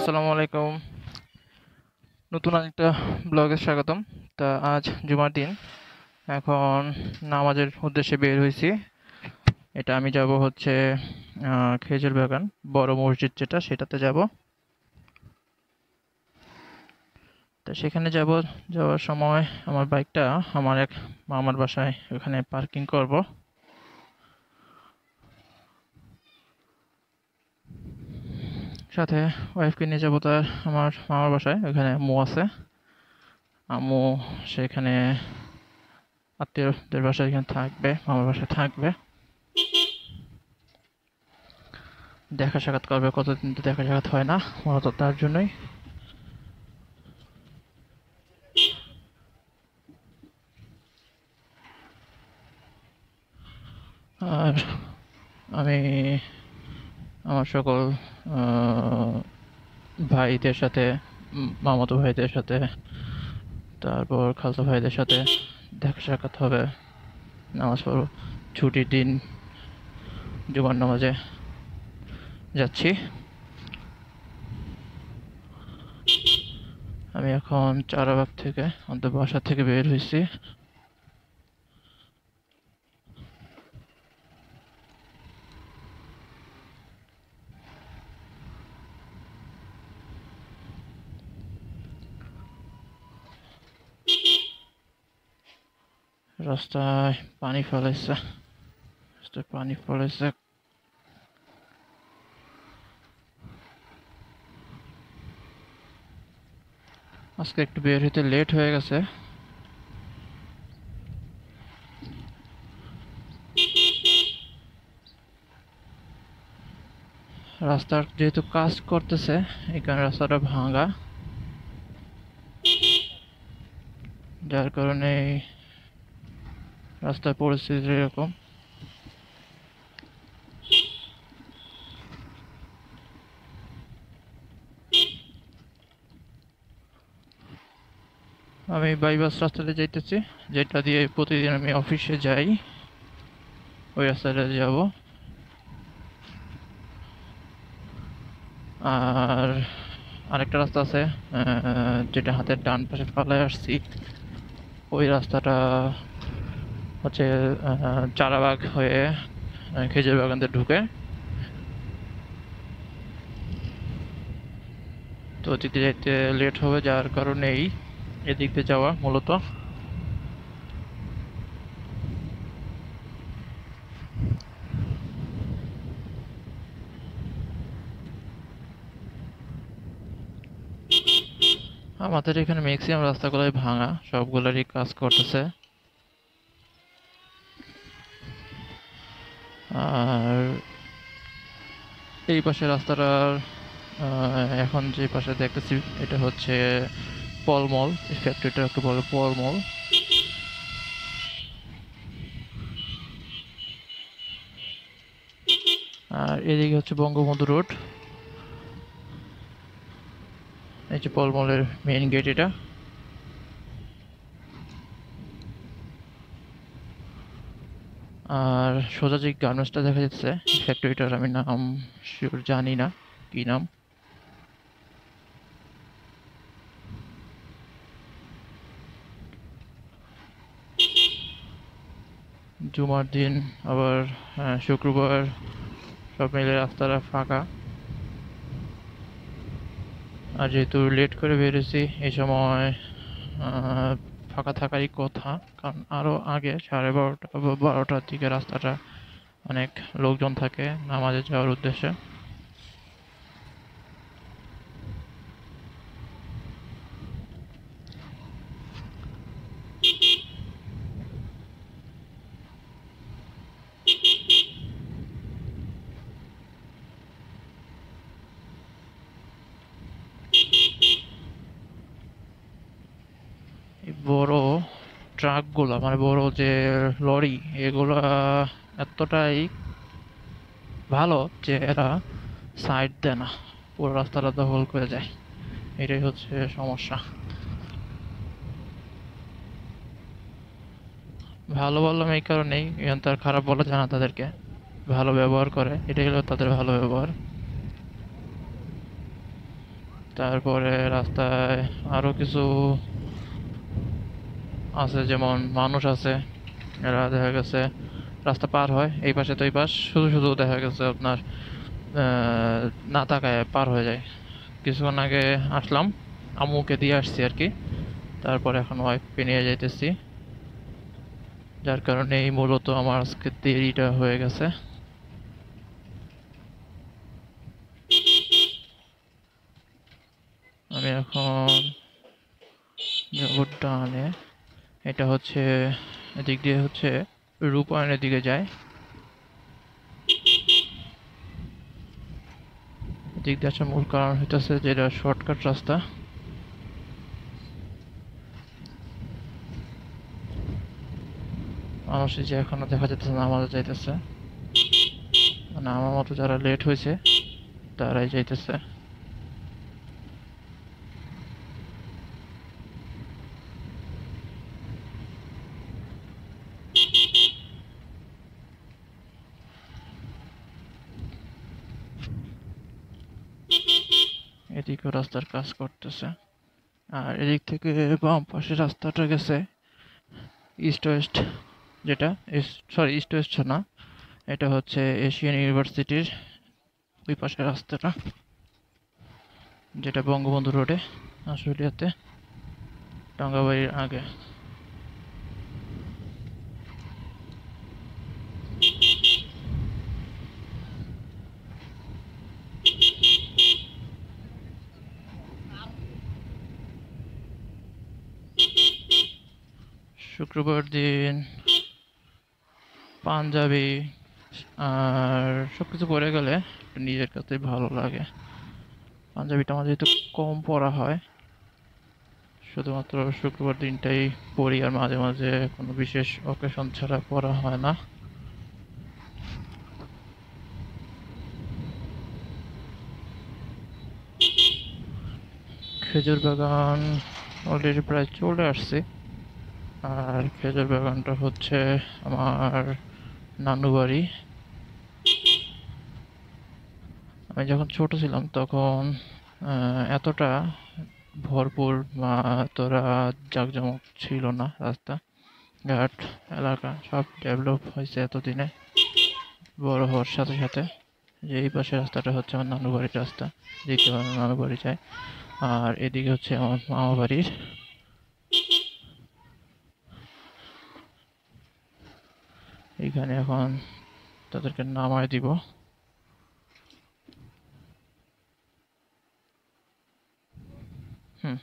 আসসালামু আলাইকুম। নতুন আরেকটা ব্লগে স্বাগতম। তা আজ জুমার দিন, এখন নামাজের উদ্দেশ্যে বের হয়েছি। এটা আমি যাব হচ্ছে খেজুর বাগান, বড় মসজিদ যেটা, সেটাতে যাব। তা সেখানে যাব। যাওয়ার সময় আমার বাইকটা আমার এক মামার বাসায় ওখানে পার্কিং করব। সাথে ওয়াইফকে নিয়ে যাব তার আমার মামার বাসায়, ওখানে আম্মু আছে। আম্মু সেখানে আত্মীয়দের বাসায় এখানে থাকবে, মামার বাসায় থাকবে, দেখা সাক্ষাৎ করবে। কতদিন তো দেখা সাক্ষাৎ হয় না, মূলত তার জন্যই। আর আমি আমার সকল ভাইদের সাথে, মামাতো ভাইদের সাথে, তারপর খালাতো ভাইদের সাথে দেখা সাক্ষাৎ হবে। নামাজ পড়ব, ছুটির দিন, জুমার নামাজে যাচ্ছি। আমি এখন চারাবাগ থেকে, আমাদের বাসা থেকে বের হয়েছি। রাস্তায় পানি ফেলেছে, রাস্তায় পানি ফেলেছে। আজকে একটু বের হইতে লেট হয়ে গেছে। রাস্তার যেহেতু কাজ করতেছে, এই কারণে রাস্তাটা ভাঙা, যার কারণে রাস্তার পরিস্থিতি এরকম। আমি বাইপাস রাস্তাতে যাইতেছি, যেটা দিয়ে প্রতিদিন আমি অফিসে যাই, ওই রাস্তাটা যাব। আর আরেকটা রাস্তা আছে, যেটা হাতের ডান পাশে ফেলে আসছি, ওই রাস্তাটা হচ্ছে চারাবাগ হয়ে খেজুর বাগানতে ঢুকে। তো ওদিক দিয়ে যাইতে লেট হবে, যার কারণেই এদিক দিয়ে যাওয়া মূলত। আমাদের এখানে ম্যাক্সিমাম রাস্তাগুলোই ভাঙা, সবগুলোরই কাজ করতেছে। আর এই পাশে রাস্তাটার এখন যে পাশে দেখতেছি, এটা হচ্ছে পলমল, এই ফ্যাক্টরিটাকে বলে পলমল। আর এদিকে হচ্ছে বঙ্গবন্ধু রোড, এই যে পলমলের মেইন গেট এটা। আর সোজা যে গার্মেন্টসটা দেখা যাচ্ছে, ফ্যাক্টরিটার আমি নাম শিওর জানি না কি নাম। জুমার দিন আবার শুক্রবার, সব মিলে রাস্তাটা ফাঁকা। আর যেহেতু লেট করে বেরিয়েছি, এই সময় ফাঁকা থাকারই কথা, কারণ আরও আগে 12:30 বা 12টার দিকে রাস্তাটা অনেক লোকজন থাকে নামাজে যাওয়ার উদ্দেশ্যে। এই বড় ট্রাকগুলা, মানে বড় যে লরি, এগুলা এতটাই ভালো যে এরা সাইড দেয় না, পুরো রাস্তাটা দখল করে যায়। এটাই হচ্ছে সমস্যা। ভালো বললাম এই কারণেই, এখন তার খারাপ বলা যায় না তাদেরকে। ভালো ব্যবহার করে, এটাই হলো তাদের ভালো ব্যবহার। তারপরে রাস্তায় আরো কিছু আছে, যেমন মানুষ আছে, এরা দেখা গেছে রাস্তা পার হয় এই পাশে তো এই পাশ, শুধু শুধু দেখা গেছে আপনার না তাকায় পার হয়ে যায়। কিছুক্ষণ আগে আসলাম, আম্মুকে দিয়ে আসছি আর কি, তারপর এখন ওয়াইফকে নিয়ে যাইতেছি, যার কারণে এই মূলত আমার আজকে দেরিটা হয়ে গেছে। আমি এখন যাবো ডানে, এটা হচ্ছে এদিক দিয়ে হচ্ছে রূপায়ণের দিকে যায়, এদিক দিয়ে আসার মূল কারণ হইতেছে যে এটা শর্টকাট রাস্তা। মানুষ যে এখনো দেখা যাইতেছে না, আমাদের যাইতেছে, মানে আমার মতো যারা লেট হয়েছে তারাই যাইতেছে। এদিকেও রাস্তার কাজ করতেছে, আর এদিক থেকে বাম পাশে রাস্তাটা গেছে ইস্ট ওয়েস্ট, যেটা সরি ইস্ট ওয়েস্ট না, এটা হচ্ছে এশিয়ান ইউনিভার্সিটির ওই পাশে রাস্তাটা, যেটা বঙ্গবন্ধু রোডে আশুলিয়াতে টাঙ্গাবাড়ির আগে। শুক্রবার দিন পাঞ্জাবি আর সবকিছু পরে গেলে নিজের কাছে ভালো লাগে। পাঞ্জাবিটা আমার যেহেতু কম পরা হয়, শুধুমাত্র শুক্রবার দিনটাই পরি, আর মাঝে মাঝে কোনো বিশেষ অকেশন ছাড়া পরা হয় না। খেজুর বাগান অলরেডি প্রায় চলে আসছে, আর খেজুর বাগানটা হচ্ছে আমার নানু বাড়ি। আমি যখন ছোট ছিলাম তখন এতটা ভরপুর বা এতটা জাঁকজমক ছিল না, রাস্তা ঘাট এলাকা সব ডেভেলপ হয়েছে এতদিনে বড় হওয়ার সাথে সাথে। যে এই পাশে রাস্তাটা হচ্ছে আমার নানু বাড়ির রাস্তা, যেতে আমার নানু বাড়ি যায়, আর এদিকে হচ্ছে আমার মামা বাড়ির। এইখানে এখন তাদেরকে নামায় দিব। হুম।